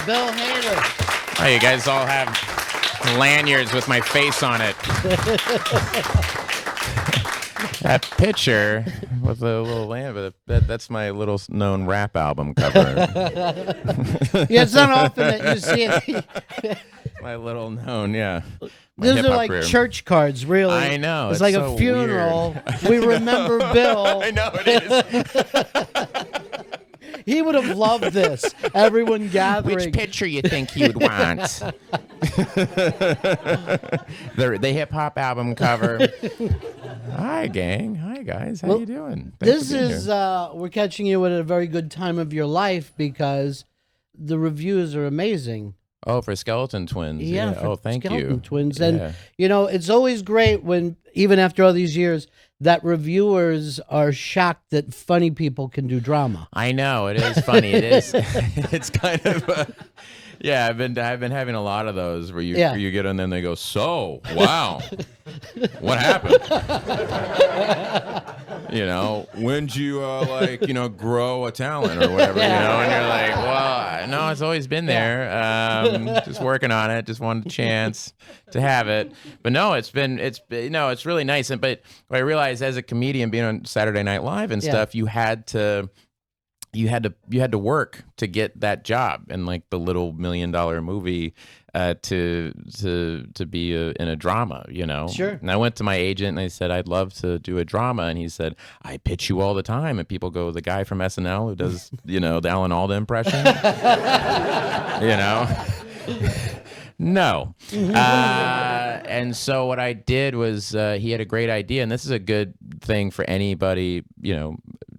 Bill Hader. Oh, you guys all have lanyards with my face on it. That picture with a little lanyard, that's my little known rap album cover. Yeah, it's not often that you see it. My little known, yeah. These are like church cards, really. I know. It's like so a funeral. Weird. We remember Bill. I know it is. He would have loved this. Everyone gathering. Which picture you think you'd want? The hip-hop album cover. Hi, gang. Hi, guys. How you doing? This is, we're catching you at a very good time of your life because the reviews are amazing. Oh, for Skeleton Twins. Yeah. Oh, thank Skeleton you. Twins. And, you know, it's always great when, even after all these years, that reviewers are shocked that funny people can do drama. I know. It is funny. It is. It's kind of... yeah, I've been having a lot of those where you get on there and they go, so, wow, what happened? You know, when'd you, grow a talent or whatever, you know? And you're like, well, no, it's always been there. Just working on it. Just wanted a chance to have it. But no, it's really nice. But what I realized as a comedian being on Saturday Night Live and stuff, you had to work to get that job in like the little $1 million movie to be in a drama, you know. Sure. And I went to my agent and I said I'd love to do a drama, and he said I pitch you all the time, and people go, the guy from SNL who does the Alan Alda impression, you know. No. And so what I did was he had a great idea, and this is a good thing for anybody,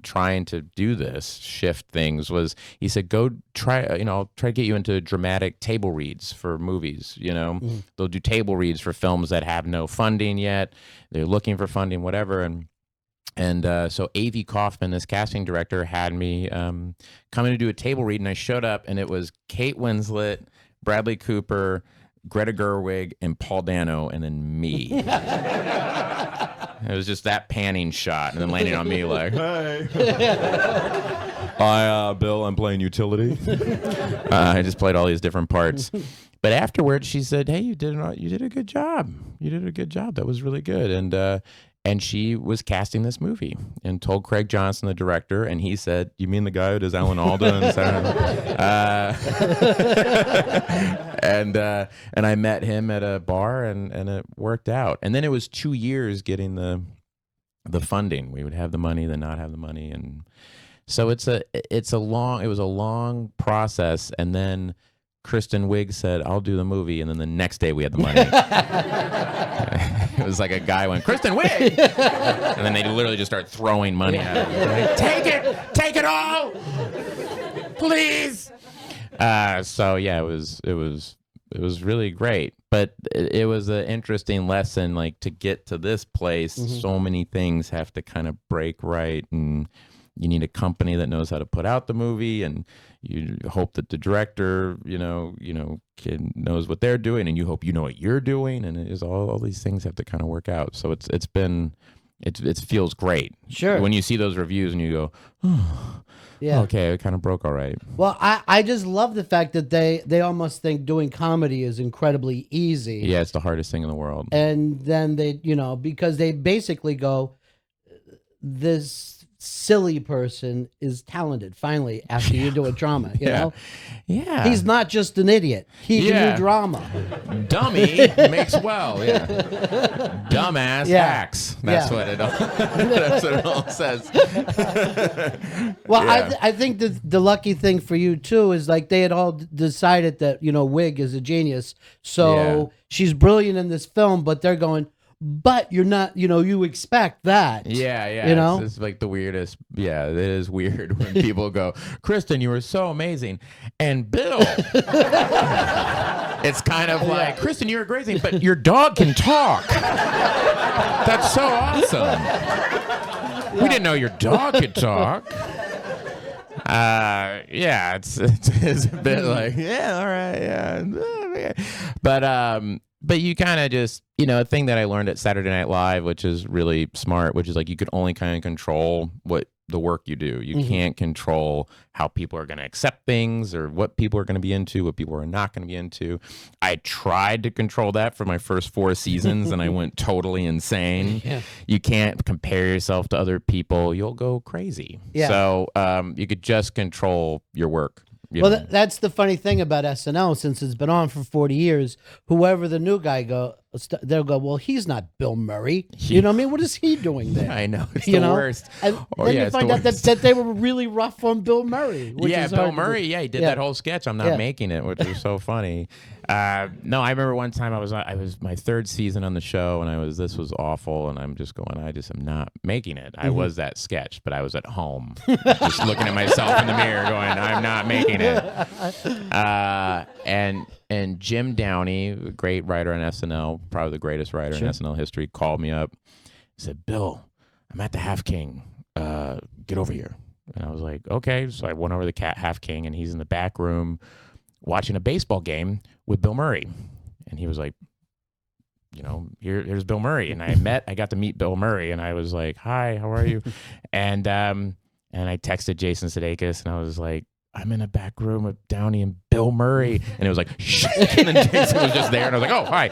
trying to do this, shift things, was he said, go try, I'll try to get you into dramatic table reads for movies, They'll do table reads for films that have no funding yet. They're looking for funding, whatever. And so A.V. Kaufman, this casting director, had me come in to do a table read, and I showed up, and it was Kate Winslet, Bradley Cooper, Greta Gerwig, and Paul Dano, and then me. It was just that panning shot, and then landing on me like, hey. Hi, Bill, I'm playing utility. I just played all these different parts. But afterwards, she said, hey, you did a good job. You did a good job. That was really good. And she was casting this movie and told Craig Johnson, the director, and he said, you mean the guy who does Alan Alda? And I met him at a bar, and it worked out. And then it was 2 years getting the funding. We would have the money, then not have the money. And so it was a long process. And then Kristen Wiig said, I'll do the movie. And then the next day we had the money. It was like a guy went, Kristen Wiig! And then they literally just start throwing money at him. Like, take it all! Please! So yeah, it was really great. But it was an interesting lesson, like, to get to this place, so many things have to kind of break right, and you need a company that knows how to put out the movie, and you hope that the director, knows what they're doing, and you hope you know what you're doing, and it is all these things have to kind of work out. So it feels great. Sure. When you see those reviews and you go, oh, yeah, okay, it kind of broke all right. Well, I just love the fact that they almost think doing comedy is incredibly easy. Yeah, it's the hardest thing in the world. And then they, because they basically go, this silly person is talented finally after you do a drama, you know? Yeah. He's not just an idiot. He can do drama. Dummy makes well, yeah. Dumbass hacks. That's what it all says. Well, I think the lucky thing for you too is like they had all decided that, Wiig is a genius. So she's brilliant in this film, but they're going, but you're not, you expect that. Yeah. It's like the weirdest. Yeah, it is weird when people go, Kristen, you were so amazing. And Bill, it's kind of like, Kristen, you're amazing, but your dog can talk. That's so awesome. We didn't know your dog could talk. It's a bit like, all right, But you kind of just, a thing that I learned at Saturday Night Live, which is really smart, which is like you could only kind of control what the work you do. You can't control how people are going to accept things or what people are going to be into, what people are not going to be into. I tried to control that for my first 4 seasons and I went totally insane. Yeah. You can't compare yourself to other people. You'll go crazy. Yeah. So you could just control your work. Well, that's the funny thing about SNL. Since it's been on for 40 years, whoever the new guy they'll go, well, he's not Bill Murray. You know what I mean? What is he doing there? I know. It's the worst. And then you find out that they were really rough on Bill Murray. Bill Murray. Yeah, he did that whole sketch. I'm not making it, which was so funny. No, I remember one time I was my 3rd season on the show, and this was awful, and I'm just going, I just am not making it. I was that sketch, but I was at home, just looking at myself in the mirror, going, I'm not making it. And Jim Downey, a great writer on SNL, probably the greatest writer in SNL history, called me up. He said, Bill, I'm at the Half King. Get over here. And I was like, okay. So I went over to the Half King, and he's in the back room watching a baseball game with Bill Murray. And he was like, here's Bill Murray. And I got to meet Bill Murray, and I was like, hi, how are you? And I texted Jason Sudeikis, and I was like, I'm in a back room with Downey and Bill Murray. And it was like, shh. And then Jason was just there, and I was like, oh, hi.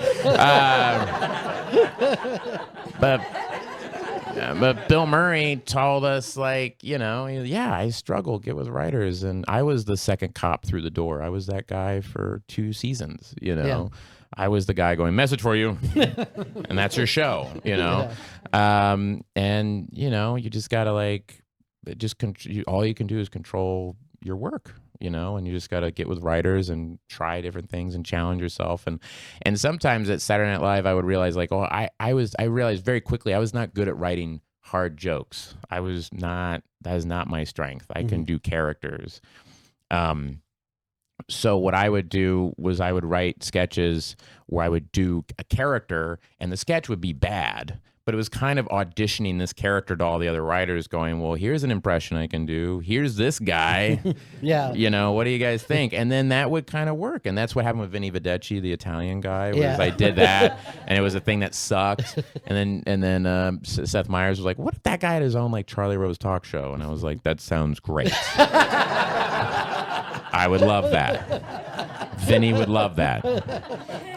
But Bill Murray told us, like, I struggle, get with writers. And I was the second cop through the door. I was that guy for 2 seasons, Yeah. I was the guy going, message for you. And that's your show, Yeah. And, you just got to, all you can do is control your work, and you just got to get with writers and try different things and challenge yourself. And sometimes at Saturday Night Live, I would realize, like, I realized very quickly I was not good at writing hard jokes. That is not my strength. I can do characters. So what I would do was I would write sketches where I would do a character and the sketch would be bad, but it was kind of auditioning this character to all the other writers, going, well, here's an impression I can do. Here's this guy. Yeah. What do you guys think? And then that would kind of work. And that's what happened with Vinny Vedecci, the Italian guy, was I did that, and it was a thing that sucked. And then Seth Meyers was like, what if that guy had his own, like, Charlie Rose talk show? And I was like, that sounds great. I would love that. Vinny would love that.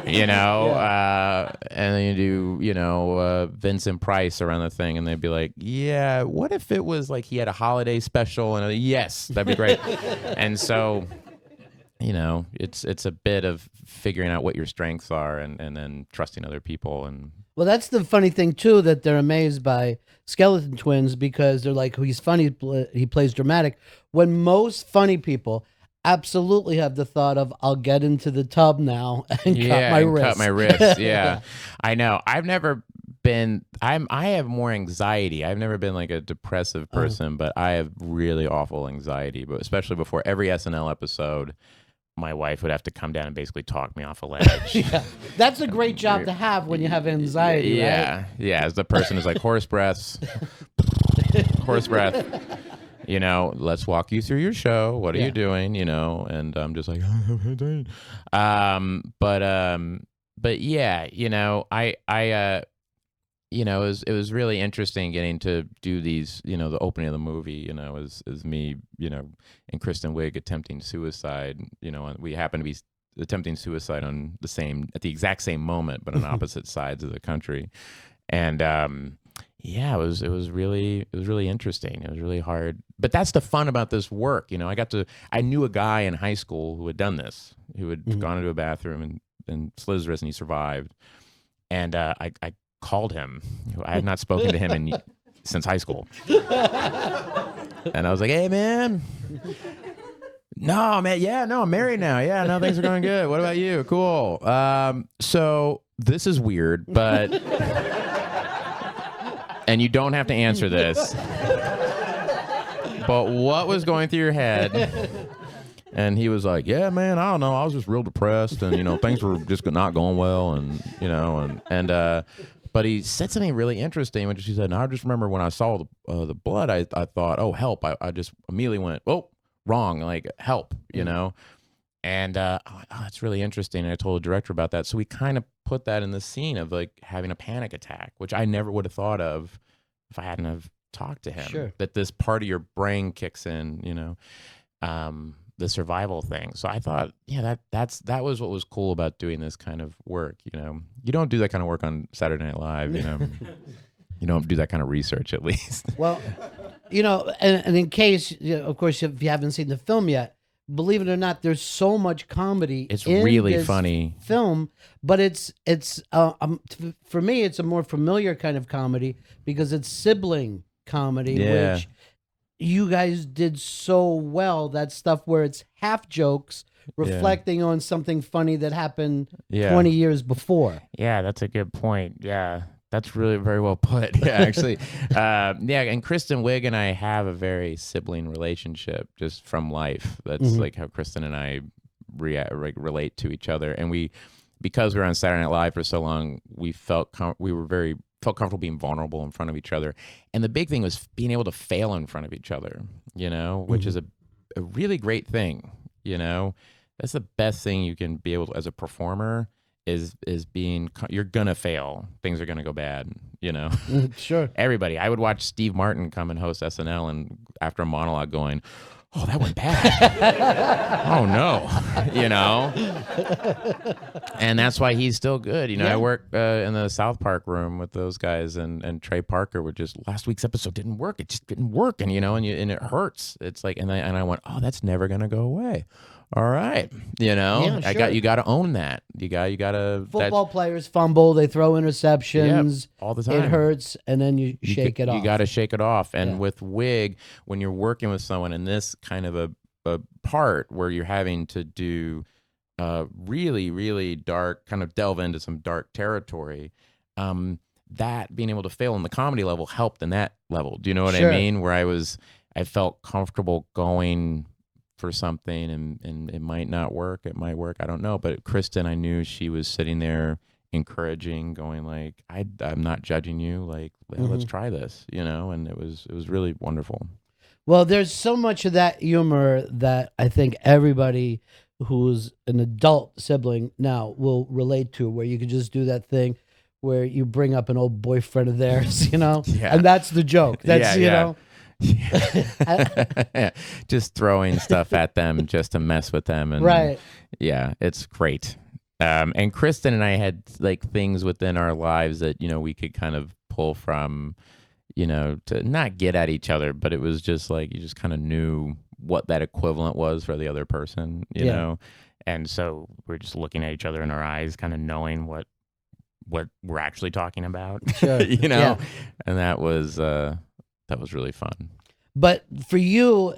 And then you do, Vincent Price around the thing, and they'd be like, yeah, what if it was like he had a holiday special? And yes, that'd be great. And so, it's a bit of figuring out what your strengths are and then trusting other people. And well, that's the funny thing too, that they're amazed by Skeleton Twins, because they're like, he's funny, he plays dramatic, when most funny people absolutely have the thought of, I'll get into the tub now and cut my wrist. Yeah. I know. I've never been, I have more anxiety. I've never been like a depressive person, but I have really awful anxiety, but especially before every SNL episode, my wife would have to come down and basically talk me off a ledge. Yeah. That's a great job to have when you have anxiety. Yeah. Right? Yeah. As the person is like, horse breath. Let's walk you through your show. What are you doing? And I'm just like, but yeah, it was really interesting getting to do these, the opening of the movie, is me, and Kristen Wiig attempting suicide, we happen to be attempting suicide at the exact same moment, but on opposite sides of the country. And, it was really interesting. It was really hard, but that's the fun about this work. I knew a guy in high school who had done this, who had gone into a bathroom and slit his wrist, and he survived. And I called him. I had not spoken to him since high school. And I was like, hey, man. No, man. Yeah, no, I'm married now. Yeah, no, things are going good. What about you? Cool. So this is weird, but... and you don't have to answer this. But what was going through your head? And he was like, yeah, man, I don't know. I was just real depressed, and, things were just not going well, and but he said something really interesting, which he said, and I just remember when I saw the blood, I thought, oh, help. I just immediately went, oh, wrong, like, help, And I'm like, oh, that's really interesting. And I told the director about that. So we kind of put that in the scene of like having a panic attack, which I never would have thought of if I hadn't have talk to him. Sure. That this part of your brain kicks in, the survival thing. So I thought, that was what was cool about doing this kind of work. You don't do that kind of work on Saturday Night Live. You don't do that kind of research, at least. Well, and in case, of course, if you haven't seen the film yet, believe it or not, there's so much comedy. It's in really this funny film, but it's for me, it's a more familiar kind of comedy because it's sibling comedy, which you guys did so well. That stuff where it's half jokes reflecting on something funny that happened 20 years before. Yeah, that's a good point. Yeah. That's really very well put. Yeah, actually. And Kristen Wiig and I have a very sibling relationship just from life. That's like how Kristen and I relate to each other. And because we were on Saturday Night Live for so long, we felt comfortable being vulnerable in front of each other. And the big thing was being able to fail in front of each other, which is a really great thing. That's the best thing you can be able to, as a performer, is being, you're gonna fail. Things are gonna go bad, Sure. Everybody. I would watch Steve Martin come and host SNL, and after a monologue going, "Oh, that went bad." Oh no, And that's why he's still good. I work in the South Park room with those guys, and Trey Parker would just, last week's episode didn't work. It just didn't work, and and it hurts. It's like, and I went, "Oh, that's never gonna go away." All right, sure. You got to own that. You got to. Football players fumble, they throw interceptions all the time. It hurts, and then you shake it off. You got to shake it off. And with Wiig, when you're working with someone in this kind of a part where you're having to do really, really dark, kind of delve into some dark territory, that being able to fail on the comedy level helped in that level. Do you know what I mean? Where I felt comfortable going for something, and it might not work, it might work, I don't know. But Kristen, I knew she was sitting there encouraging, going like, I'm not judging you, like, let's try this, and it was really wonderful. Well, there's so much of that humor that I think everybody who's an adult sibling now will relate to, where you can just do that thing where you bring up an old boyfriend of theirs, and that's the joke. That's, know. Just throwing stuff at them just to mess with them, and it's great. And Kristen and I had like things within our lives that we could kind of pull from, to not get at each other, but it was just like you just kind of knew what that equivalent was for the other person, you know. And so we're just looking at each other in our eyes, kind of knowing what we're actually talking about, and that was really fun. But for you,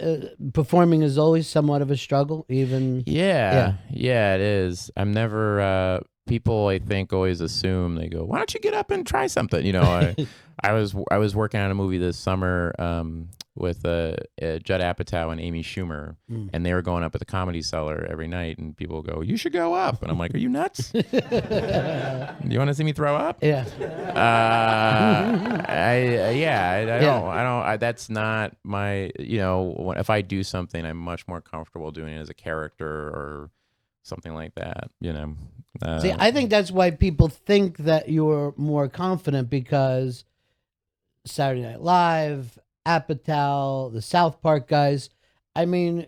performing is always somewhat of a struggle, even. Yeah, it is. I'm never. People, I think, always assume, they go, "Why don't you get up and try something?" I was working on a movie this summer with Judd Apatow and Amy Schumer, and they were going up at the Comedy Cellar every night, and people go, "You should go up," and I'm like, "Are you nuts? Do you want to see me throw up?" Yeah. I don't. That's not my. If I do something, I'm much more comfortable doing it as a character or something like that. See, I think that's why people think that you're more confident, because Saturday Night Live, Apatow, the South Park guys, I mean,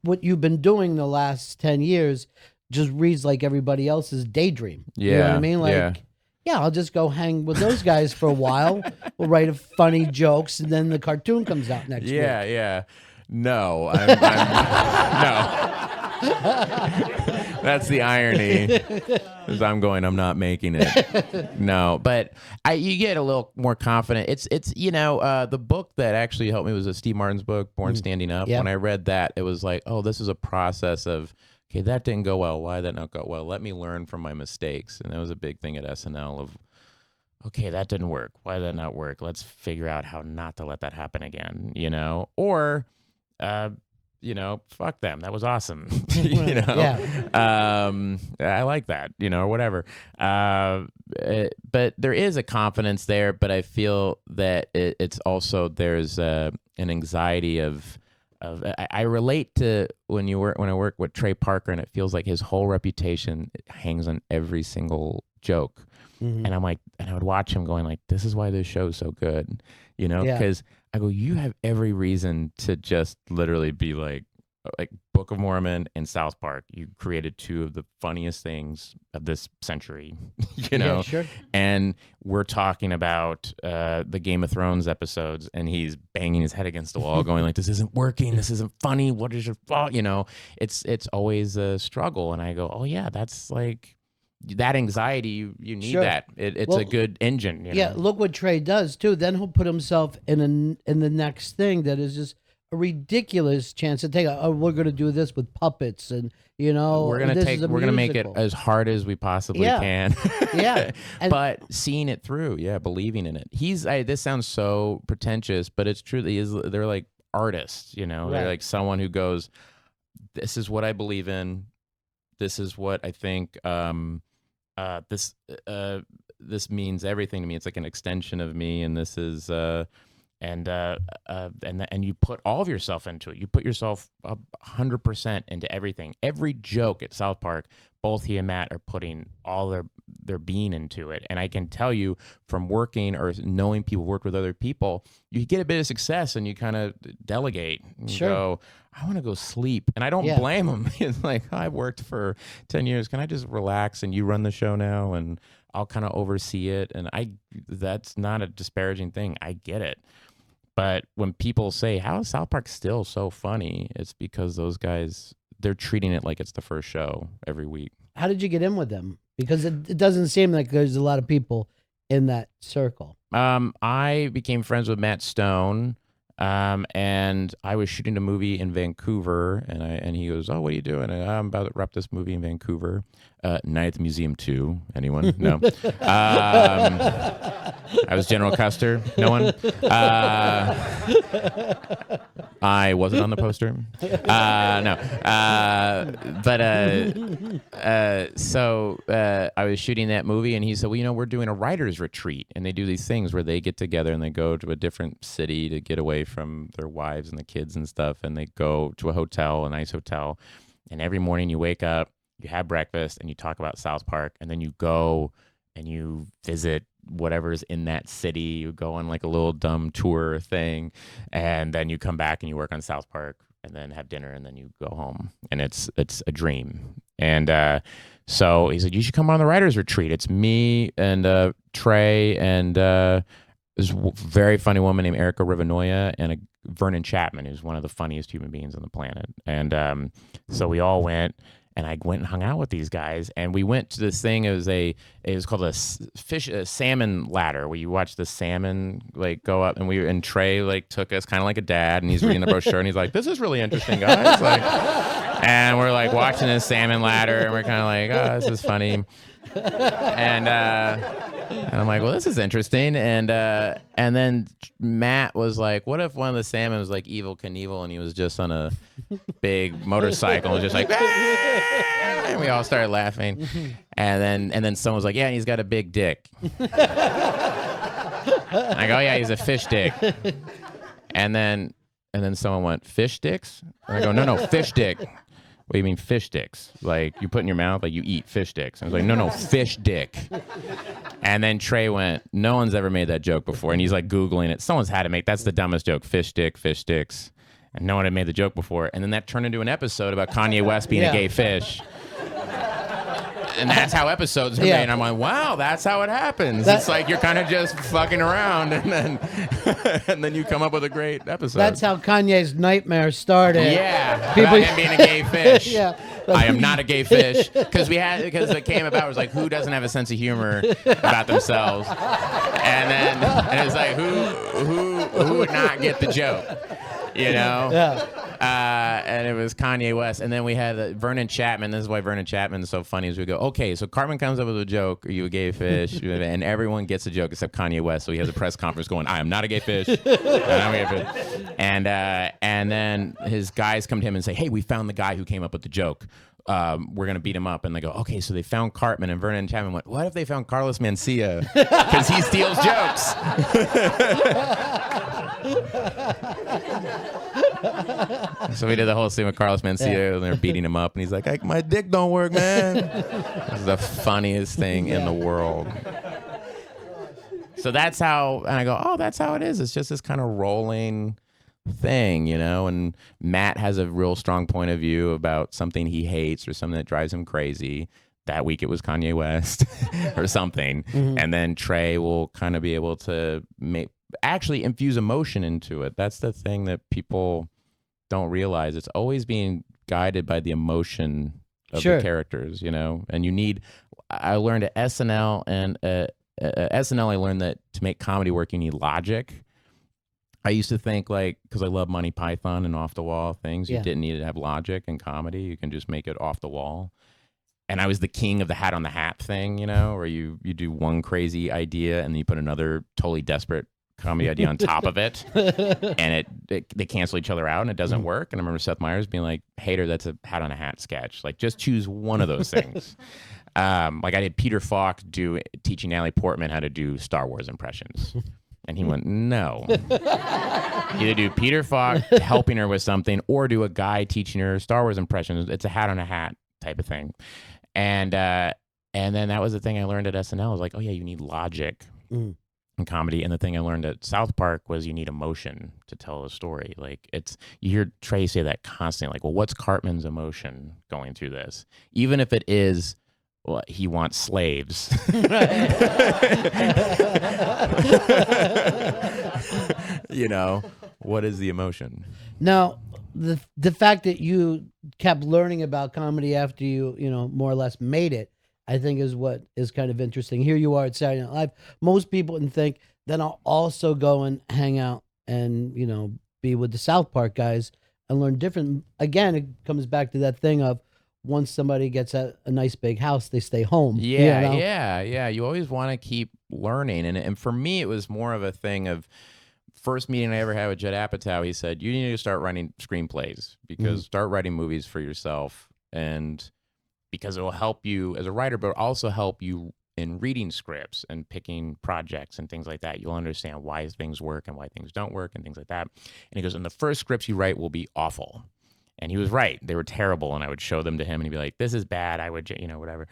what you've been doing the last 10 years just reads like everybody else's daydream. Yeah. You know what I mean? Like, I'll just go hang with those guys for a while. We'll write funny jokes, and then the cartoon comes out next week. Yeah. No, no. That's the irony. Because I'm not making it. No, but you get a little more confident. It's the book that actually helped me was Steve Martin's book, Born Standing Up. When I read that, it was like, oh, this is a process of, okay, that didn't go well. Why did that not go well? Let me learn from my mistakes. And that was a big thing at SNL of, okay, that didn't work. Why did that not work? Let's figure out how not to let that happen again, or fuck them. That was awesome. I like that, or whatever. But there is a confidence there, but I feel that it's also, there's an anxiety of I relate to when I work with Trey Parker, and it feels like his whole reputation hangs on every single joke. Mm-hmm. And I'm like, and I would watch him going like, this is why this show is so good, because I go, you have every reason to just literally be like Book of Mormon and South Park. You created two of the funniest things of this century, Yeah, sure. And we're talking about the Game of Thrones episodes, and he's banging his head against the wall going like, this isn't working, this isn't funny, what is your fault? It's always a struggle. And I go, oh yeah, that's like that anxiety, you need sure. that. It's a good engine. Yeah, look what Trey does too. Then he'll put himself in the next thing that is just a ridiculous chance to take. We're going to do this with puppets, and we're going to make it as hard as we possibly can. Yeah, but seeing it through, believing in it. This sounds so pretentious, but it's true. They're like artists, Right. They're like someone who goes, this is what I believe in. This is what I think. This means everything to me. It's like an extension of me, and this is. And you put all of yourself into it. You put yourself 100% into everything. Every joke at South Park, both he and Matt are putting all their being into it. And I can tell you from working or knowing people work with other people, you get a bit of success and you kind of delegate. And sure. Go, I want to go sleep. And I don't blame them. It's like, I've worked for 10 years. Can I just relax and you run the show now and I'll kind of oversee it? And that's not a disparaging thing. I get it. But when people say, how is South Park still so funny? It's because those guys, they're treating it like it's the first show every week. How did you get in with them? Because it doesn't seem like there's a lot of people in that circle. I became friends with Matt Stone, and I was shooting a movie in Vancouver, and he goes, oh, what are you doing? And I'm about to wrap this movie in Vancouver. Night at the Museum 2. Anyone? No. I was General Custer. No one? I wasn't on the poster. No. So I was shooting that movie, and he said, well, we're doing a writer's retreat. And they do these things where they get together and they go to a different city to get away from their wives and the kids and stuff. And they go to a nice hotel. And every morning you wake up, you have breakfast, and you talk about South Park, and then you go and you visit whatever's in that city. You go on like a little dumb tour thing, and then you come back and you work on South Park, and then have dinner, and then you go home. And it's a dream. And so he said, you should come on the writer's retreat. It's me and Trey and this very funny woman named Erica Rivanoia and Vernon Chapman, who's one of the funniest human beings on the planet. And so we all went. And I went and hung out with these guys, and we went to this thing. It was called a salmon ladder, where you watch the salmon like go up, and Trey like took us kind of like a dad, and he's reading the brochure, and he's like, "This is really interesting, guys." And we're like watching this salmon ladder, and we're kind of like, "Oh, this is funny." And I'm like, well, this is interesting. And then Matt was like, what if one of the salmon was like Evel Knievel, and he was just on a big motorcycle and just like, ah! And we all started laughing. And then someone was like, yeah, and he's got a big dick. And I go, yeah, he's a fish dick. And then someone went, fish dicks? And I go, no, fish dick. What do you mean fish dicks? Like you put in your mouth, like you eat fish dicks. I was like, no, fish dick. And then Trey went, no one's ever made that joke before. And he's like Googling it. Someone's had to make, that's the dumbest joke. Fish dick, fish dicks. And no one had made the joke before. And then that turned into an episode about Kanye West being a gay fish. And that's how episodes are made. And I'm like, wow, that's how it happens. It's like you're kind of just fucking around, and then you come up with a great episode. That's how Kanye's nightmare started. Yeah, about him being a gay fish. I am not a gay fish, because it came about. It was like, who doesn't have a sense of humor about themselves? And it's like, who would not get the joke? And it was Kanye West. And then we had Vernon Chapman. This is why Vernon Chapman is so funny. Is we go, okay, so Cartman comes up with a joke. Are you a gay fish? And everyone gets a joke except Kanye West. So he has a press conference going, I am not a gay fish. I'm a gay fish. And then his guys come to him and say, hey, we found the guy who came up with the joke. we're going to beat him up. And they go, okay, so they found Cartman, and Vernon and Chapman went, what if they found Carlos Mencia? Because he steals jokes. So we did the whole scene with Carlos Mencia, and they're beating him up, and he's like, my dick don't work, man. This is the funniest thing in the world. So that's how, and I go, oh, that's how it is. It's just this kind of rolling thing, and Matt has a real strong point of view about something he hates or something that drives him crazy. That week it was Kanye West or something. And then Trey will kind of be able to actually infuse emotion into it. That's the thing that people don't realize. It's always being guided by the emotion of the characters, and I learned at SNL and SNL, I learned that to make comedy work, you need logic. I used to think, because I love Monty Python and off the wall things, you didn't need to have logic in comedy. You can just make it off the wall. And I was the king of the hat on the hat thing, where you do one crazy idea and then you put another totally desperate comedy idea on top of it, and they cancel each other out, and it doesn't work. And I remember Seth Meyers being like, Hader, that's a hat on a hat sketch. Just choose one of those things. I did Peter Falk teaching Natalie Portman how to do Star Wars impressions. And he went, no. Either do Peter Falk helping her with something, or do a guy teaching her Star Wars impressions. It's a hat on a hat type of thing. And then that was the thing I learned at SNL. I was like, oh yeah, you need logic in comedy. And the thing I learned at South Park was you need emotion to tell a story. You hear Trey say that constantly, well, what's Cartman's emotion going through this? Even if it is, well, he wants slaves. What is the emotion? Now, the fact that you kept learning about comedy after you more or less made it, I think is what is kind of interesting. Here you are at Saturday Night Live. Most people would think, then I'll also go and hang out and be with the South Park guys and learn different. Again, it comes back to that thing of, once somebody gets a nice big house, they stay home. Yeah. You always want to keep learning. And for me, it was more of a thing of, first meeting I ever had with Judd Apatow, he said, you need to start writing screenplays, because start writing movies for yourself, and because it will help you as a writer, but also help you in reading scripts and picking projects and things like that. You'll understand why things work and why things don't work and things like that. And he goes, and the first scripts you write will be awful. And he was right. They were terrible. And I would show them to him and he'd be like, this is bad. I would, whatever.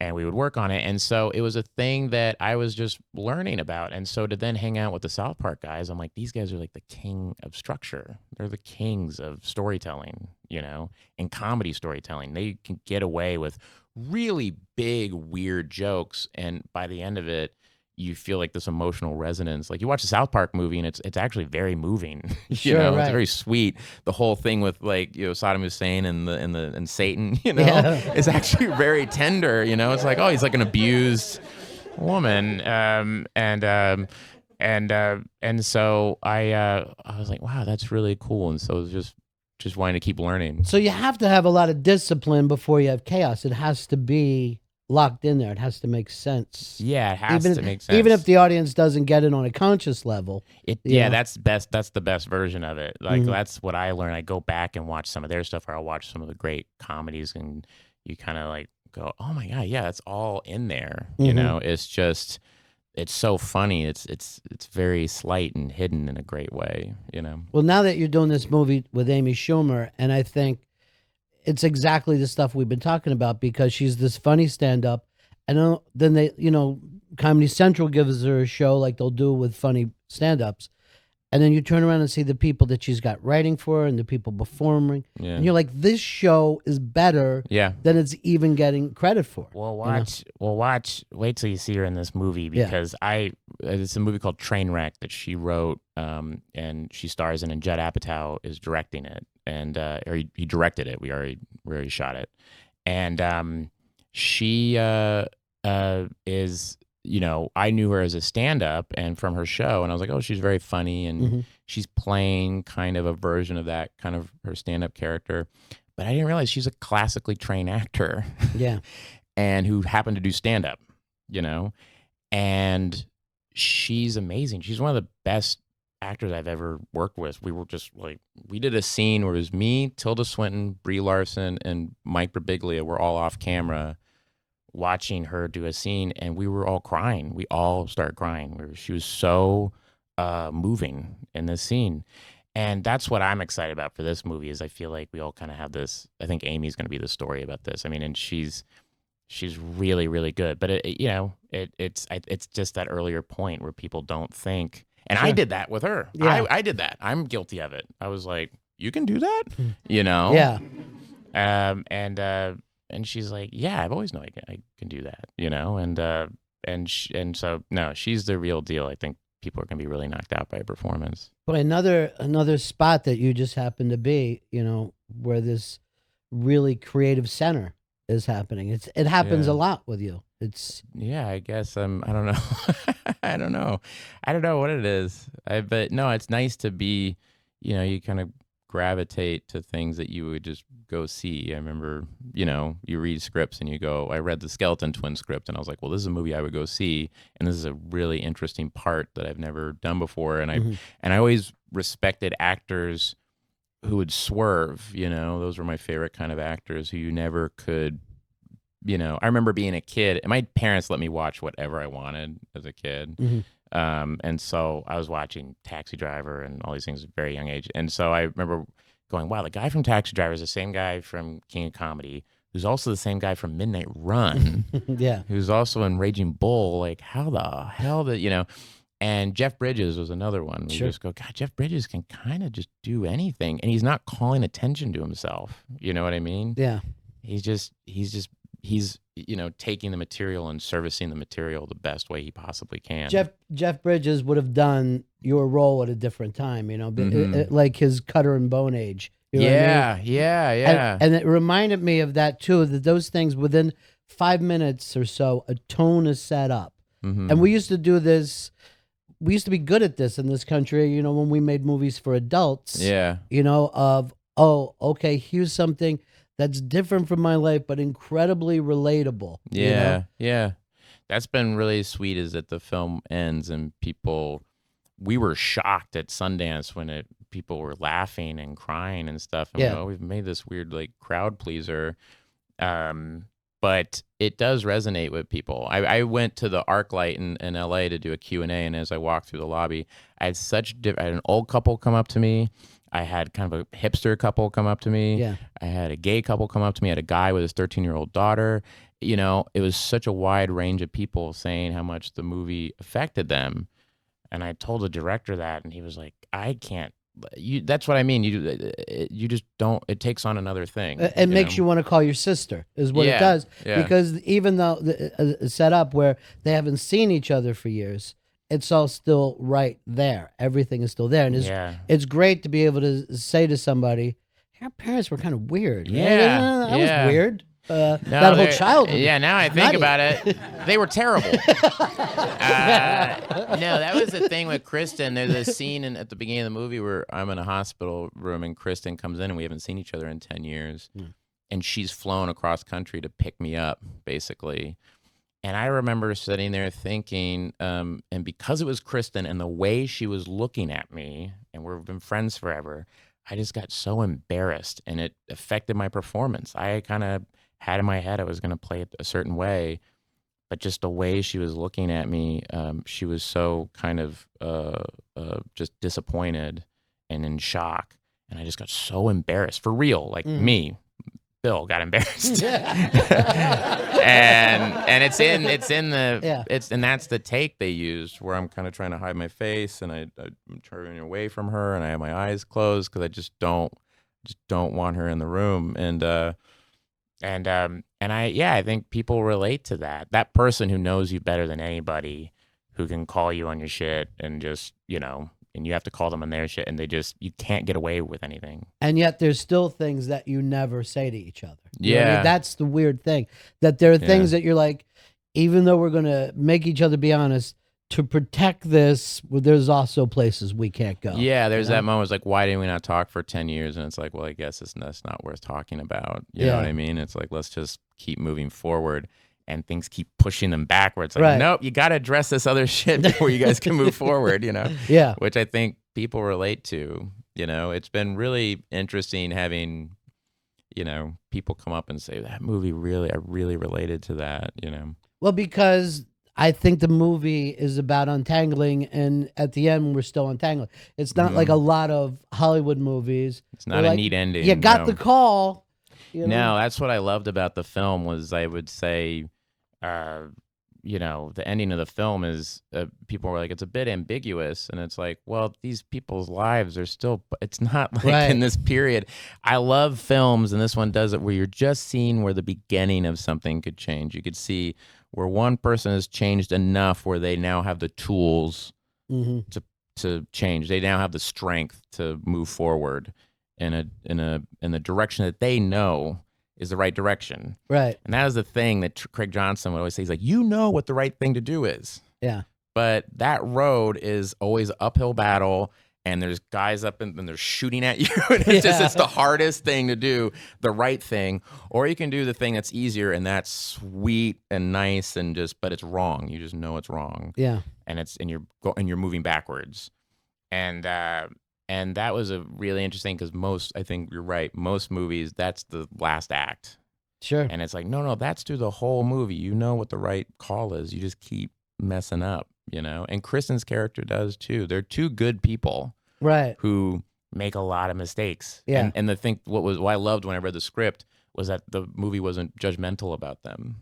And we would work on it. And so it was a thing that I was just learning about. And so to then hang out with the South Park guys, I'm like, these guys are like the king of structure. They're the kings of storytelling, and comedy storytelling. They can get away with really big, weird jokes. And by the end of it, you feel like this emotional resonance. Like you watch a South Park movie and it's actually very moving. It's very sweet. The whole thing with Saddam Hussein and Satan, is actually very tender. It's like, oh, he's like an abused woman. And so I was like, wow, that's really cool. And so it was just wanting to keep learning. So you have to have a lot of discipline before you have chaos. It has to be locked in there. It has to make sense. Yeah, it has to make sense. Even if the audience doesn't get it on a conscious level. That's best. That's the best version of it. That's what I learned. I go back and watch some of their stuff, or I'll watch some of the great comedies, and you kind of go, oh my God, yeah, that's all in there. It's just, it's so funny. It's very slight and hidden in a great way. Well, now that you're doing this movie with Amy Schumer, and I think it's exactly the stuff we've been talking about, because she's this funny stand-up, and then they, Comedy Central gives her a show like they'll do with funny stand-ups, and then you turn around and see the people that she's got writing for her and the people performing, and you're like, this show is better than it's even getting credit for. Wait till you see her in this movie, because it's a movie called Trainwreck that she wrote, and she stars in, and Judd Apatow is directing it. And he directed it. We already shot it, and she is, I knew her as a stand-up and from her show, and I was like, oh, she's very funny, and she's playing kind of a version of that kind of her stand-up character, but I didn't realize she's a classically trained actor, and who happened to do stand-up, and she's amazing. She's one of the best actors I've ever worked with. We were just like, we did a scene where it was me, Tilda Swinton, Brie Larson, and Mike Birbiglia were all off camera watching her do a scene, and we were all crying. We all started crying. She was so moving in this scene. And that's what I'm excited about for this movie is I feel like we all kind of have this. I think Amy's going to be the story about this. I mean, and she's really, really good. But it's just that earlier point where people don't think. And I did that with her. Yeah. I did that. I'm guilty of it. I was like, you can do that, Yeah. And she's like, yeah, I've always known I can do that, and so no, she's the real deal. I think people are going to be really knocked out by a performance. But another spot that you just happen to be, where this really creative center is happening. It happens a lot with you. I guess I don't know. I don't know what it is. But no, it's nice to be, you kind of gravitate to things that you would just go see. I remember, you read scripts and you go, I read the Skeleton Twin script and I was like, well, this is a movie I would go see. And this is a really interesting part that I've never done before. And I always respected actors who would swerve, those were my favorite kind of actors who you never could, I remember being a kid and my parents let me watch whatever I wanted as a kid. And so I was watching Taxi Driver and all these things at a very young age. And so I remember going, wow, the guy from Taxi Driver is the same guy from King of Comedy, who's also the same guy from Midnight Run, who's also in Raging Bull. Like, how the hell and Jeff Bridges was another one. We just go, God, Jeff Bridges can kind of just do anything. And he's not calling attention to himself. You know what I mean? Yeah. He's taking the material and servicing the material the best way he possibly can. Jeff Bridges would have done your role at a different time, like his Cutter and Bone age. You know what I mean? Yeah. And it reminded me of that too, that those things within 5 minutes or so, a tone is set up. And we used to do this. We used to be good at this in this country, when we made movies for adults. Yeah. Okay, here's something that's different from my life, but incredibly relatable. Yeah, yeah. That's been really sweet is that the film ends and we were shocked at Sundance when people were laughing and crying and stuff. And we've made this weird like crowd pleaser. But it does resonate with people. I went to the ArcLight in LA to do a Q&A, and as I walked through the lobby, I had an old couple come up to me. I had kind of a hipster couple come up to me. Yeah. I had a gay couple come up to me. I had a guy with his 13-year-old daughter. It was such a wide range of people saying how much the movie affected them. And I told the director that, and he was like, I can't. That's what I mean. You just don't. It takes on another thing. It makes you want to call your sister, is what it does. Yeah. Because even though it's set up where they haven't seen each other for years, it's all still right there. Everything is still there, and it's great to be able to say to somebody, "Your parents were kind of weird." Yeah, that was weird. That whole childhood. Yeah, now I think about it, they were terrible. No, that was the thing with Kristen. There's a scene at the beginning of the movie where I'm in a hospital room and Kristen comes in and we haven't seen each other in 10 years. And she's flown across country to pick me up, basically. And I remember sitting there thinking, and because it was Kristen and the way she was looking at me, and we've been friends forever, I just got so embarrassed and it affected my performance. I kind of had in my head I was going to play it a certain way, but just the way she was looking at me, she was so kind of just disappointed and in shock. And I just got so embarrassed, for real, like me. Bill got embarrassed, and it's in the and that's the take they used where I'm kind of trying to hide my face and I'm turning away from her and I have my eyes closed because I just don't want her in the room I think people relate to that person who knows you better than anybody, who can call you on your shit and just and you have to call them on their shit, and you can't get away with anything. And yet there's still things that you never say to each other. You know what I mean? That's the weird thing, that there are things that you're like, even though we're going to make each other be honest, to protect this, there's also places we can't go. Yeah, there's that moment. It's like, why didn't we not talk for 10 years? And it's like, well, I guess that's not worth talking about. You know what I mean? It's like, let's just keep moving forward. And things keep pushing them backwards. Like, nope, you got to address this other shit before you guys can move forward, Yeah. Which I think people relate to. You know, it's been really interesting having, you know, people come up and say that movie I really related to that, you know. Well, because I think the movie is about untangling, and at the end we're still untangling. It's not like a lot of Hollywood movies. It's not a neat ending. You got the call. You know? No, that's what I loved about the film was I would say, you know, the ending of the film is people were like, it's a bit ambiguous. And it's like, well, these people's lives are still, it's not like in this period. I love films, and this one does it, where you're just seeing where the beginning of something could change. You could see where one person has changed enough where they now have the tools to change. They now have the strength to move forward in the direction that they know is the right direction. Right. And that is the thing that Craig Johnson would always say. He's like, you know what the right thing to do is. Yeah. But that road is always an uphill battle, and there's guys up and they're shooting at you. And it's the hardest thing to do, the right thing. Or you can do the thing that's easier, and that's sweet and nice but it's wrong. You just know it's wrong. Yeah. And you're moving backwards. And that was a really interesting, because I think you're right, most movies, that's the last act. Sure. And it's like, no, that's through the whole movie. You know what the right call is. You just keep messing up, you know? And Kristen's character does too. They're two good people. Right. Who make a lot of mistakes. Yeah. And the thing, what I loved when I read the script was that the movie wasn't judgmental about them.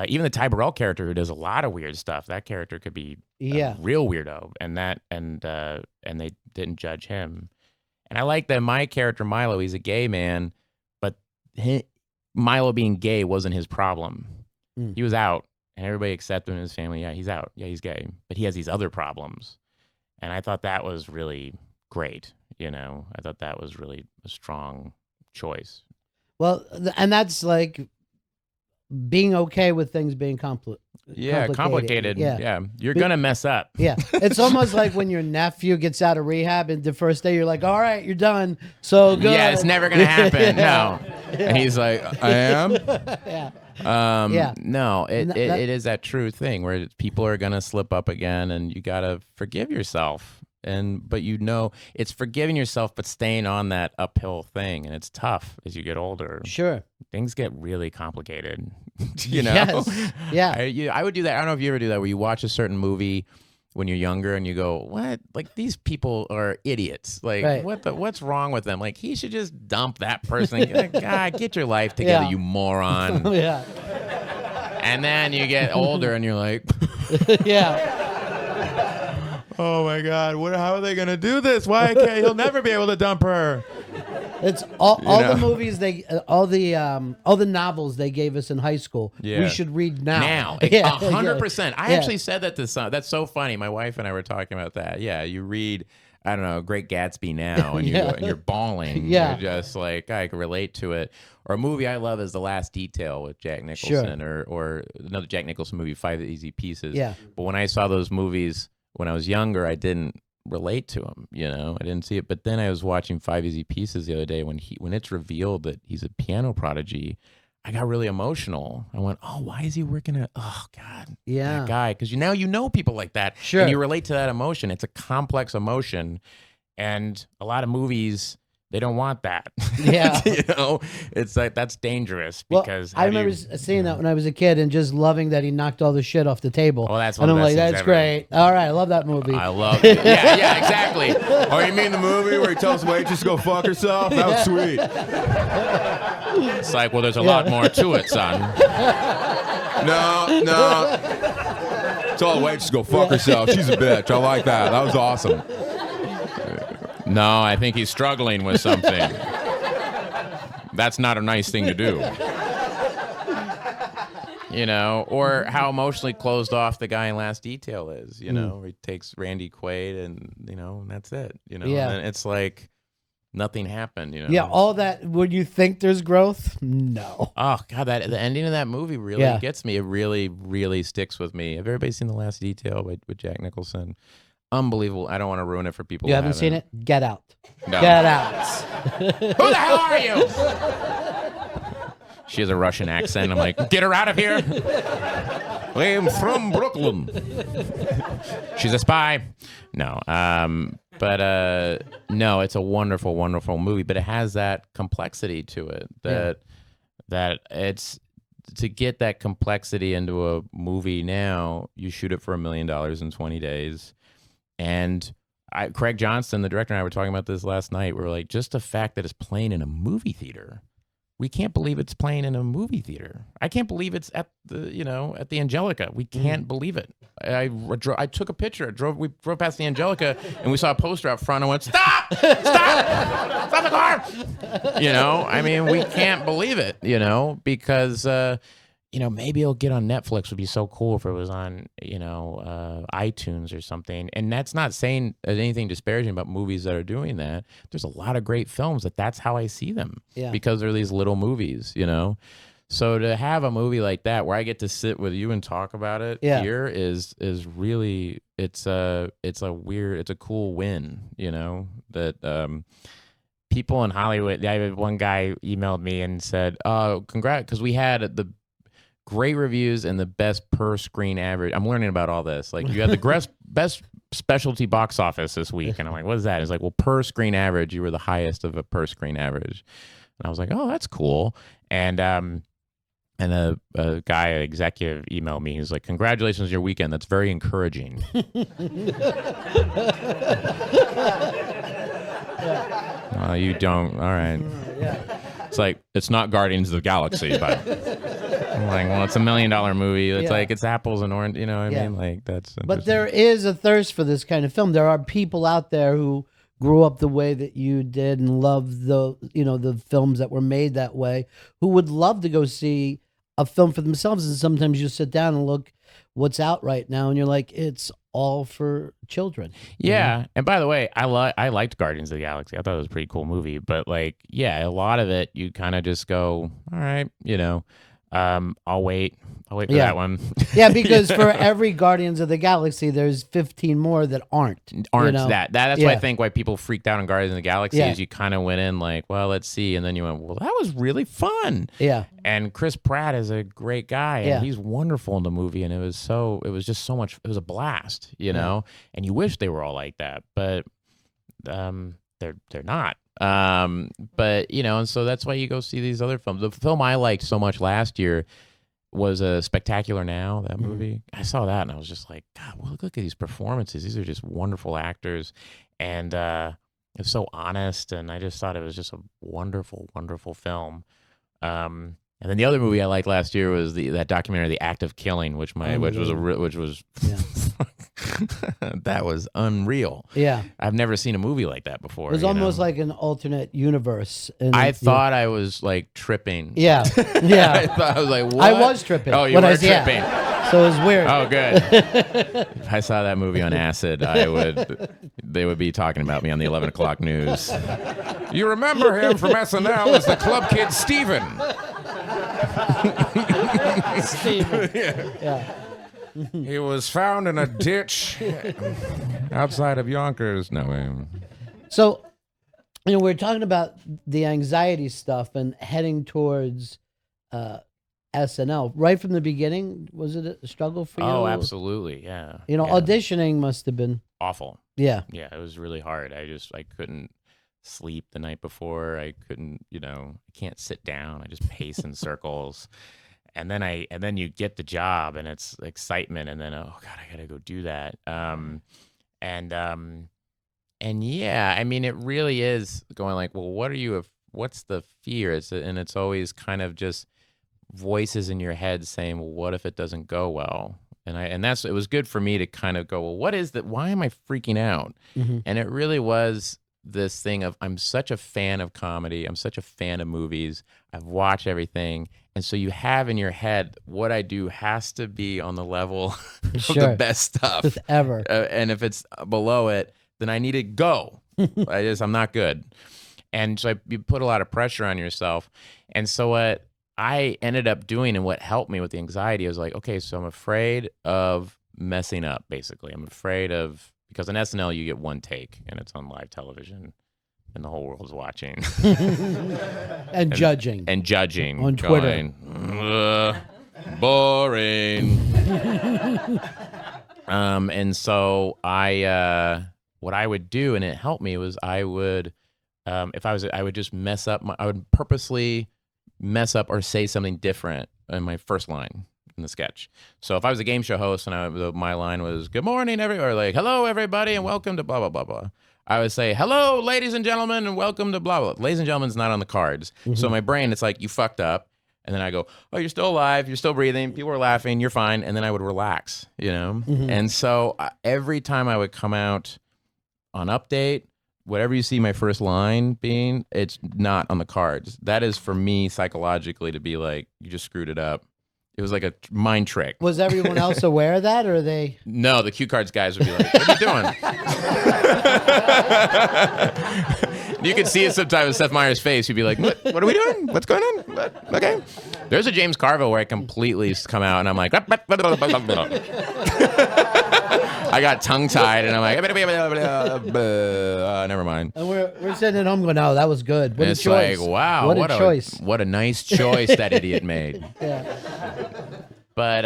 Even the Ty Burrell character, who does a lot of weird stuff, that character could be a real weirdo, and they didn't judge him. And I like that my character Milo, he's a gay man, but Milo being gay wasn't his problem. He was out, and everybody accepted him in his family. Yeah, he's out. Yeah, he's gay, but he has these other problems, and I thought that was really great. You know, I thought that was really a strong choice. Well, and that's like being okay with things being complicated. Yeah. You're going to mess up. Yeah. It's almost like when your nephew gets out of rehab and the first day you're like, all right, you're done. So good. Yeah, it's never going to happen. No. And he's like, I am? No, it is that true thing where people are going to slip up again, and you got to forgive yourself. But you know, it's forgiving yourself, but staying on that uphill thing. And it's tough as you get older. Sure. Things get really complicated, you know? Yes. Yeah. I would do that. I don't know if you ever do that, where you watch a certain movie when you're younger and you go, what? Like, these people are idiots. Like, what's wrong with them? Like, he should just dump that person. God, get your life together, you moron. Yeah. And then you get older and you're like, yeah. Oh my God! How are they gonna do this? Why can't he'll never be able to dump her? It's all the movies all the novels they gave us in high school. Yeah. We should read now. 100%. I actually said that to some. That's so funny. My wife and I were talking about that. Yeah, you read, I don't know, Great Gatsby now, and you're bawling. Yeah, you're just like, I can relate to it. Or a movie I love is The Last Detail with Jack Nicholson, or another Jack Nicholson movie, Five Easy Pieces. Yeah. But when I saw those movies when I was younger, I didn't relate to him, you know, I didn't see it. But then I was watching Five Easy Pieces the other day when it's revealed that he's a piano prodigy. I got really emotional. I went, oh, why is he working at, oh God, that guy? Because now you know people like that. Sure. And you relate to that emotion. It's a complex emotion. And a lot of movies, they don't want that. Yeah. You know, it's like, that's dangerous because I remember seeing that when I was a kid and just loving that he knocked all the shit off the table. Oh, that's one of the best that's things great. All right, I love that movie. I love it. Yeah, exactly. Oh, you mean the movie where he tells the waitress to go fuck herself? That was sweet. It's like, well, there's a lot more to it, son. No. Tell the waitress to go fuck herself. She's a bitch. I like that. That was awesome. No, I think he's struggling with something. That's not a nice thing to do. You know, or how emotionally closed off the guy in Last Detail is, you know, where he takes Randy Quaid and, you know, and that's it, you know. Yeah. And it's like nothing happened, you know. Yeah, all that, would you think there's growth? No. Oh, God, the ending of that movie really gets me. It really, really sticks with me. Have everybody seen The Last Detail with Jack Nicholson? Unbelievable. I don't want to ruin it for people you who haven't seen it? Get out. No. Get out. Who the hell are you? She has a Russian accent. I'm like, get her out of here. I'm from Brooklyn. She's a spy. No. But no, it's a wonderful, wonderful movie. But it has that complexity to it that it's to get that complexity into a movie now. You shoot it for $1 million in 20 days, and Craig Johnston, the director, and I were talking about this last night. We were like, just the fact that it's playing in a movie theater. We can't believe it's playing in a movie theater. I can't believe it's at the Angelica. We can't believe it. I took a picture. We drove past the Angelica and we saw a poster out front. I went, stop the car. I mean, we can't believe it, because, maybe it'll get on Netflix. Would be so cool if it was on, iTunes or something. And that's not saying anything disparaging about movies that are doing that. There's a lot of great films that's how I see them because they're these little movies, So to have a movie like that where I get to sit with you and talk about it here is really, it's a cool win, that people in Hollywood. I had one guy emailed me and said, "Oh, congrats," because we had the great reviews and the best per screen average. I'm learning about all this. Like, you had the best specialty box office this week, and I'm like, what is that? It's like, well, per screen average, you were the highest of a per screen average, and I was like, oh, that's cool. And a guy, an executive, emailed me. He's like, congratulations on your weekend. That's very encouraging. You don't. All right. It's like, it's not Guardians of the Galaxy, but I'm like, well, it's $1 million movie. It's like, it's apples and orange. You know what I mean? Like, that's. But there is a thirst for this kind of film. There are people out there who grew up the way that you did and love the films that were made that way, who would love to go see a film for themselves. And sometimes you sit down and look what's out right now, and you're like, it's all for children. Yeah. And by the way, I liked Guardians of the Galaxy. I thought it was a pretty cool movie. But like, a lot of it, you kind of just go, all right, I'll wait for that one. Yeah, because for every Guardians of the Galaxy, there's 15 more that aren't That's why I think why people freaked out on Guardians of the Galaxy is you kind of went in like, well, let's see, and then you went, well, that was really fun. Yeah. And Chris Pratt is a great guy, and he's wonderful in the movie, and it was just so much. It was a blast, and you wish they were all like that, but they're not. But and so that's why you go see these other films. The film I liked so much last year was Spectacular Now, that movie. I saw that and I was just like, God, well, look at these performances. These are just wonderful actors, and it's so honest, and I just thought it was just a wonderful, wonderful film. And then the other movie I liked last year was that documentary, The Act of Killing, which was that was unreal. Yeah, I've never seen a movie like that before. It was almost like an alternate universe. I thought I was like tripping. Yeah. I was like, what? I was tripping. Oh, you were tripping. Yeah. So it was weird. Oh, good. If I saw that movie on acid, they would be talking about me on the 11 o'clock news. You remember him from SNL as the club kid Steven. Steven. Yeah. He was found in a ditch outside of Yonkers. No. So, we're talking about the anxiety stuff and heading towards SNL. Right from the beginning, was it a struggle for you? Oh, absolutely, yeah. Auditioning must have been awful. Yeah. Yeah, it was really hard. I couldn't sleep the night before. I couldn't, I can't sit down. I just pace in circles. And then you get the job, and it's excitement, and then, oh God, I gotta go do that. And yeah, I mean, it really is going like, well, what's the fear? It's always kind of just voices in your head saying, well, what if it doesn't go well? And it was good for me to kind of go, well, what is that? Why am I freaking out? Mm-hmm. And it really was this thing of, I'm such a fan of comedy. I'm such a fan of movies. I've watched everything. And so you have in your head, what I do has to be on the level of the best stuff ever. And if it's below it, then I need to go. I'm not good. And so you put a lot of pressure on yourself. And so what I ended up doing, and what helped me with the anxiety, was like, okay, so I'm afraid of messing up, basically. I'm afraid of, because on SNL you get one take and it's on live television and the whole world's watching. and judging. And judging. On Twitter. Going, boring. And so what I would do, and it helped me, was I would, I would just I would purposely mess up or say something different in my first line in the sketch. So if I was a game show host and my line was, good morning, everybody, or like, hello, everybody, and welcome to blah, blah, blah, blah. I would say, hello, ladies and gentlemen, and welcome to blah, blah. Ladies and gentlemen's not on the cards. Mm-hmm. So in my brain, it's like, you fucked up. And then I go, oh, you're still alive. You're still breathing. People are laughing. You're fine. And then I would relax, Mm-hmm. And so every time I would come out on Update, whatever you see my first line being, it's not on the cards. That is for me psychologically to be like, you just screwed it up. It was like a mind trick. Was everyone else aware of that, or are they? No, the cue cards guys would be like, what are you doing? You could see it sometimes with Seth Meyers' face. He'd be like, what are we doing? What's going on? What? Okay. There's a James Carville where I completely come out and I'm like, I got tongue-tied and I'm like, never mind. And we're sitting at home going, oh, that was good. What a choice. Like, wow. What a choice. What a nice choice that idiot made. Yeah. But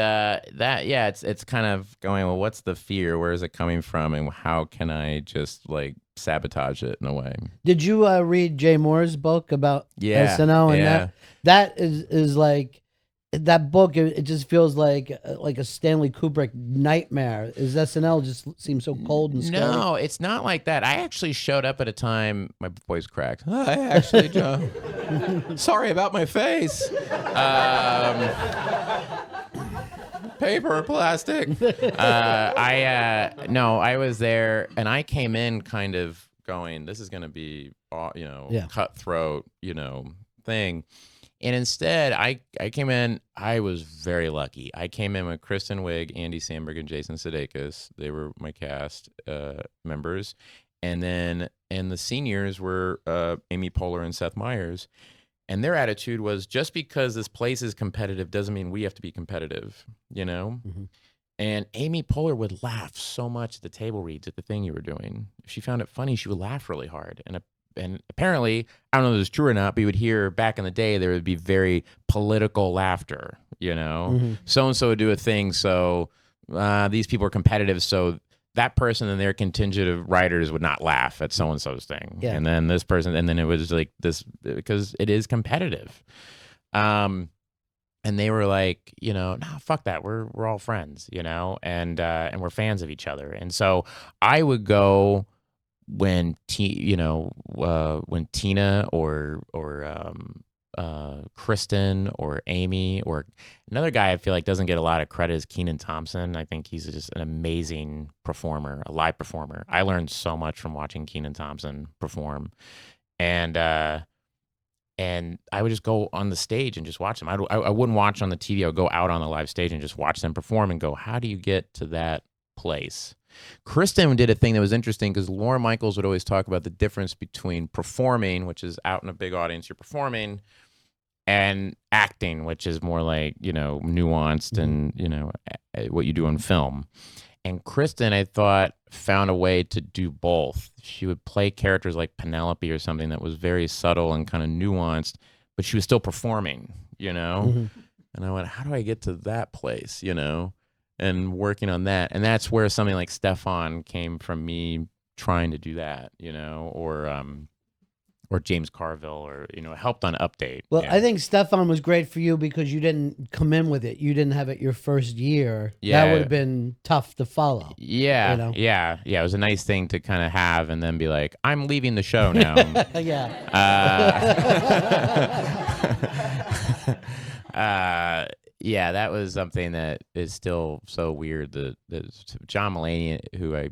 it's kind of going, well, what's the fear? Where is it coming from? And how can I just like sabotage it in a way? Did you read Jay Moore's book about SNL? And that is like, that book, it just feels like a Stanley Kubrick nightmare. Is SNL just seems so cold and scary? No, it's not like that. I actually showed up at a time, my voice cracked. I actually, sorry about my face. Paper, plastic. I was there, and I came in kind of going, this is going to be, cutthroat, thing. And instead, I came in, I was very lucky. I came in with Kristen Wiig, Andy Samberg, and Jason Sudeikis. They were my cast members. And then the seniors were Amy Poehler and Seth Meyers. And their attitude was, just because this place is competitive doesn't mean we have to be competitive, Mm-hmm. And Amy Poehler would laugh so much at the table reads at the thing you were doing. If she found it funny, she would laugh really hard. And apparently, I don't know if this is true or not, but you would hear back in the day, there would be very political laughter, Mm-hmm. So-and-so would do a thing, so these people are competitive, so that person and their contingent of writers would not laugh at so-and-so's thing. Yeah. And then this person, and then it was like this, because it is competitive. And they were like, no, fuck that. We're all friends, and we're fans of each other. And so I would go when Tina or Kristen or Amy, or another guy I feel like doesn't get a lot of credit is Kenan Thompson. I think he's just an amazing performer, a live performer. I learned so much from watching Kenan Thompson perform, and I would just go on the stage and just watch them. I wouldn't watch on the TV. I would go out on the live stage and just watch them perform and go, how do you get to that place? Kristen did a thing that was interesting, because Lorne Michaels would always talk about the difference between performing, which is out in a big audience, you're performing, and acting, which is more like, nuanced and, what you do on film. And Kristen, I thought, found a way to do both. She would play characters like Penelope or something that was very subtle and kind of nuanced, but she was still performing, Mm-hmm. And I went, how do I get to that place, and working on that. And that's where something like Stefan came from, me trying to do that, or James Carville, or, helped on Update. Well, I think Stefan was great for you because you didn't come in with it. You didn't have it your first year. Yeah. That would have been tough to follow. Yeah. Yeah. It was a nice thing to kind of have and then be like, I'm leaving the show now. Yeah, that was something that is still so weird. That John Mulaney, who I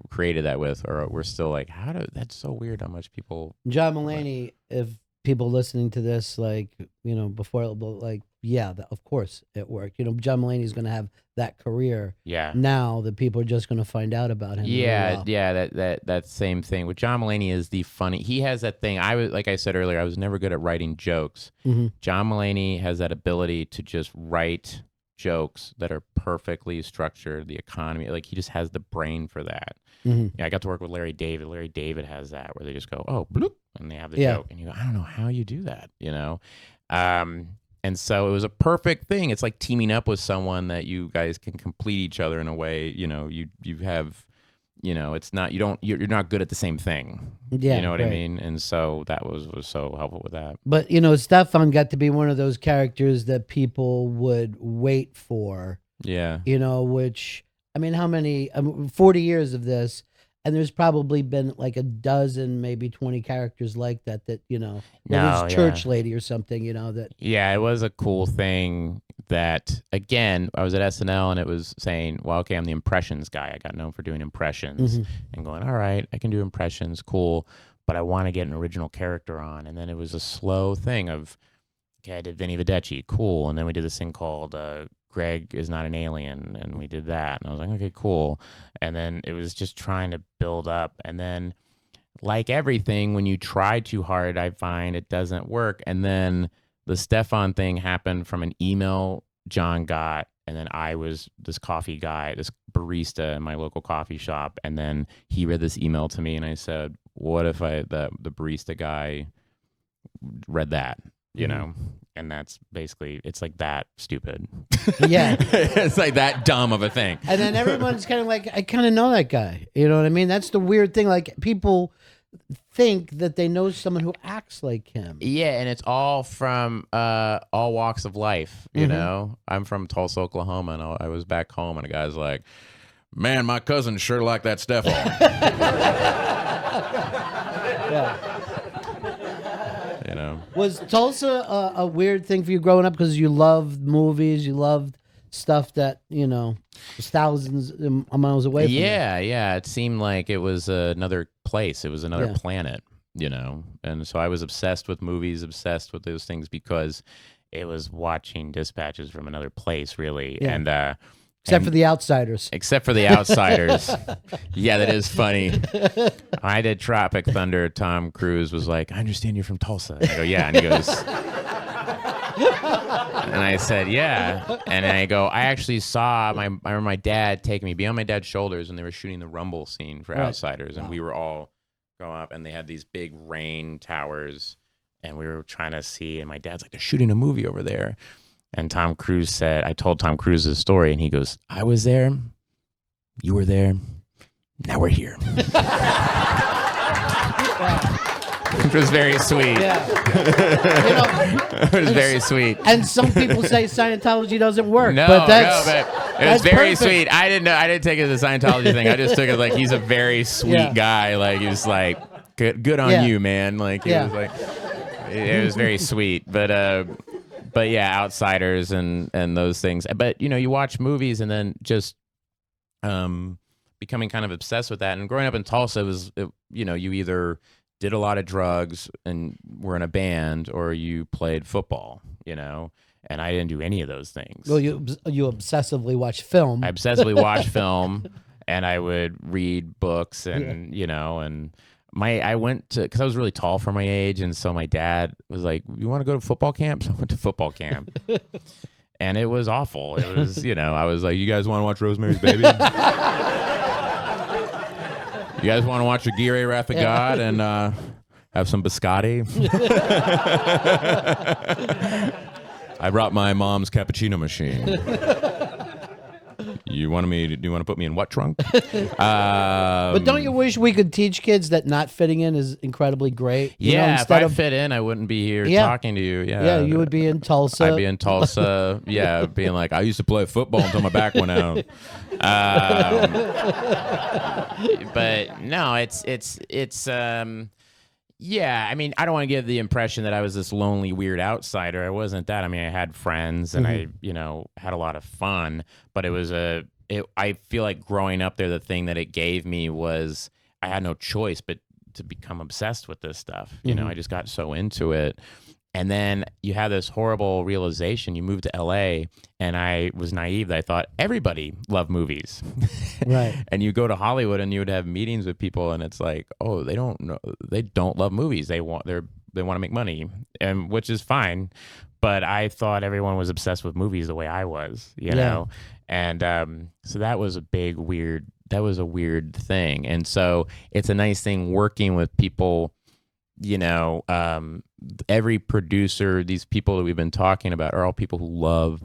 created that with, or we're still like, that's so weird how much people. John Mulaney, if people listening to this, before, of course it worked. John Mulaney's going to have that career. Yeah. Now that people are just going to find out about him. Yeah, that same thing with John Mulaney is the funny. He has that thing. Like I said earlier, I was never good at writing jokes. Mm-hmm. John Mulaney has that ability to just write jokes that are perfectly structured. The economy, like he just has the brain for that. Mm-hmm. Yeah, I got to work with Larry David. Larry David has that where they just go, oh, bloop, and they have the joke, and you go, I don't know how you do that, And And so it was a perfect thing. It's like teaming up with someone that you guys can complete each other in a way. You know, you have, you know, it's not, you're not good at the same thing. Yeah, you know what right. I mean? And so that was so helpful with that. But, you know, Stefan got to be one of those characters that people would wait for. Yeah. You know, which, I mean, how many, 40 years of this, and there's probably been like a dozen, maybe 20 characters like that, you know, this church lady or something, you know, that. Yeah, it was a cool thing that, again, I was at SNL and it was saying, well, okay, I'm the impressions guy. I got known for doing impressions and going, all right, I can do impressions, cool, but I want to get an original character on. And then it was a slow thing of, okay, I did Vinny Vedecci, cool. And then we did this thing called Greg is Not an Alien, and we did that. And I was like, okay, cool. And then it was just trying to build up. And then, like everything, when you try too hard, I find it doesn't work. And then the Stefan thing happened from an email John got, and then I was this coffee guy, this barista in my local coffee shop. And then he read this email to me, and I said, what if the barista guy read that, you know? And that's basically, it's like that stupid. Yeah. It's like that dumb of a thing. And then everyone's kind of like, I kind of know that guy. You know what I mean? That's the weird thing. Like, people think that they know someone who acts like him. Yeah, and it's all from all walks of life, you know? I'm from Tulsa, Oklahoma, and I was back home, and a guy's like, man, my cousin sure liked that Stefan. Yeah. You know, was Tulsa a weird thing for you growing up because you loved movies, you loved stuff that, you know, was thousands of miles away from you? Yeah. It seemed like it was another place. It was another planet, you know? And so I was obsessed with movies, obsessed with those things because it was watching dispatches from another place, really. Yeah. And Except for The Outsiders. Except for The Outsiders. Yeah, that is funny. I did Tropic Thunder. Tom Cruise was like, I understand you're from Tulsa. I go, yeah. And he goes, and I said, yeah. And I go, I actually saw, I remember my dad taking me beyond my dad's shoulders, and they were shooting the Rumble scene for Outsiders. And we were all going up, and they had these big rain towers, and we were trying to see, and my dad's like, they're shooting a movie over there. And Tom Cruise said, I told Tom Cruise's story, and he goes, I was there, you were there, now we're here. It was very sweet. Yeah. You know, it was very sweet. And some people say Scientology doesn't work. No, but that's, but it was very sweet. I didn't take it as a Scientology thing. I just took it like he's a very sweet guy. Like, he was like, good on you, man. Like, he was like, it was very sweet. But yeah, Outsiders and those things. But, you know, you watch movies and then just becoming kind of obsessed with that. And growing up in Tulsa, you know, you either did a lot of drugs and were in a band, or you played football, you know, and I didn't do any of those things. Well, you obsessively watch film. I obsessively watched film, and I would read books, and, you know, and I went to, because I was really tall for my age, and so my dad was like, you want to go to football camp? So I went to football camp. And it was awful. It was, you know, I was like, you guys want to watch Rosemary's Baby? You guys want to watch Aguirre, Wrath of God, and have some biscotti? I brought my mom's cappuccino machine. Do you want to put me in what trunk? But don't you wish we could teach kids that not fitting in is incredibly great? Yeah, if I fit in, I wouldn't be here talking to you. Yeah, you would be in Tulsa. I'd be in Tulsa. Yeah, being like, I used to play football until my back went out. But no, it's yeah, I mean, I don't want to give the impression that I was this lonely, weird outsider. I wasn't that. I mean, I had friends and I, you know, had a lot of fun, but it was I feel like growing up there, the thing that it gave me was I had no choice but to become obsessed with this stuff. You know, I just got so into it. And then you have this horrible realization. You move to LA, and I was naive that I thought everybody loved movies. Right. And you go to Hollywood, and you would have meetings with people, and it's like, oh, they don't love movies. They want to make money, and which is fine. But I thought everyone was obsessed with movies the way I was, you know. And so that was a weird thing. And so it's a nice thing working with people every producer, these people that we've been talking about are all people who love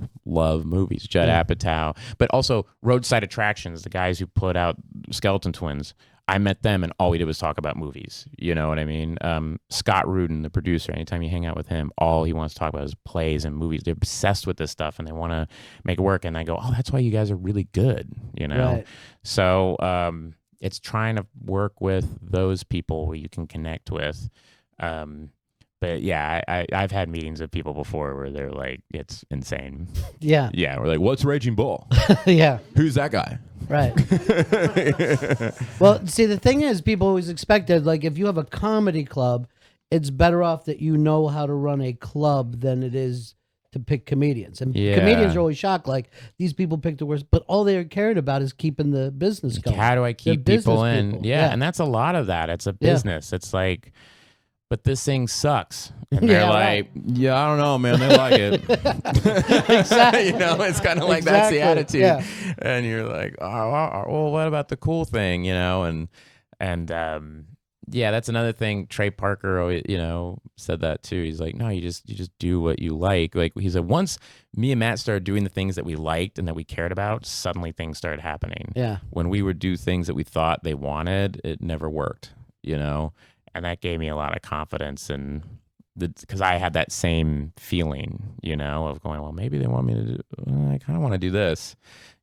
movies. Judd Apatow, but also Roadside Attractions, the guys who put out Skeleton Twins. I met them and all we did was talk about movies. You know what I mean? Scott Rudin, the producer, anytime you hang out with him, all he wants to talk about is plays and movies. They're obsessed with this stuff and they want to make it work. And I go, oh, that's why you guys are really good, Right. So it's trying to work with those people who you can connect with. But yeah, I've had meetings with people before where they're like, it's insane. Yeah. Yeah. We're like, what's Raging Bull? Yeah. Who's that guy? Right. Well, see, the thing is, people always expected, like, if you have a comedy club, it's better off that you know how to run a club than it is to pick comedians. And comedians are always shocked, like, these people pick the worst, but all they're cared about is keeping the business going. How do I keep people in? Yeah, and that's a lot of that. It's a business. It's like, but this thing sucks. And they're like, yeah, I don't know, man. They like it. Exactly. It's kind of like that's the attitude. Yeah. And you're like, oh, well, what about the cool thing, And that's another thing. Trey Parker, said that too. He's like, no, you just do what you like. Like he said, once me and Matt started doing the things that we liked and that we cared about, suddenly things started happening. Yeah. When we would do things that we thought they wanted, it never worked, And that gave me a lot of confidence because I had that same feeling, of going, well, maybe they want me to do, I kind of want to do this,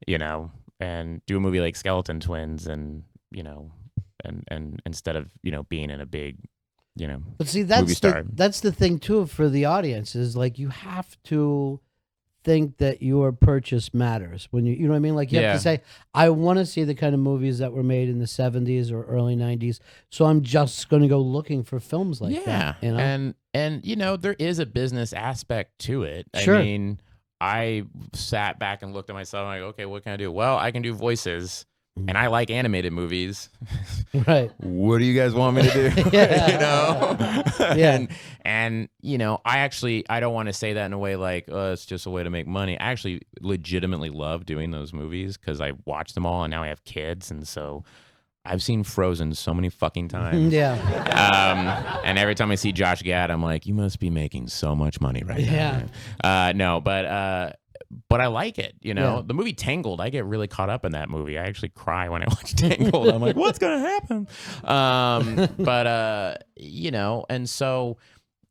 and do a movie like Skeleton Twins and instead of, being in a big, but see, movie star. That's the thing too for the audience is like, you have to think that your purchase matters when you know what I mean? Like you have to say, I want to see the kind of movies that were made in the 70s or early 90s. So I'm just going to go looking for films like that. And there is a business aspect to it. Sure. I mean, I sat back and looked at myself and like, okay, what can I do? Well, I can do voices. And I like animated movies. Right. What do you guys want me to do? Yeah. And I don't want to say that in a way like, it's just a way to make money. I actually legitimately love doing those movies because I watch them all and now I have kids. And so I've seen Frozen so many fucking times. Yeah. And every time I see Josh Gad, I'm like, you must be making so much money right now. Yeah. No, but I like it, The movie Tangled, I get really caught up in that movie. I actually cry when I watch Tangled. I'm like, what's gonna happen? And so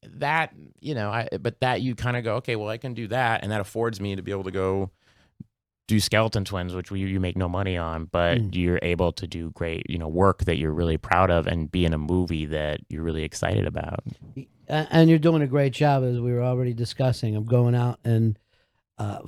that, but that you kind of go, okay, well, I can do that, and that affords me to be able to go do Skeleton Twins, which you make no money on, but you're able to do great, work that you're really proud of and be in a movie that you're really excited about. And you're doing a great job, as we were already discussing, of going out and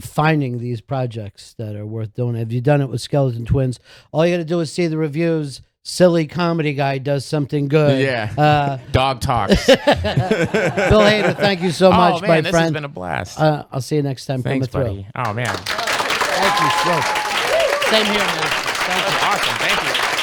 finding these projects that are worth doing. Have you done it with Skeleton Twins? All you got to do is see the reviews. Silly comedy guy does something good. Yeah. Dog talks. Bill Hader, thank you so much, my friend. This has been a blast. I'll see you next time. Thanks, buddy. Oh, man. Thank you. Same here, man. Thank you. Awesome. Thank you.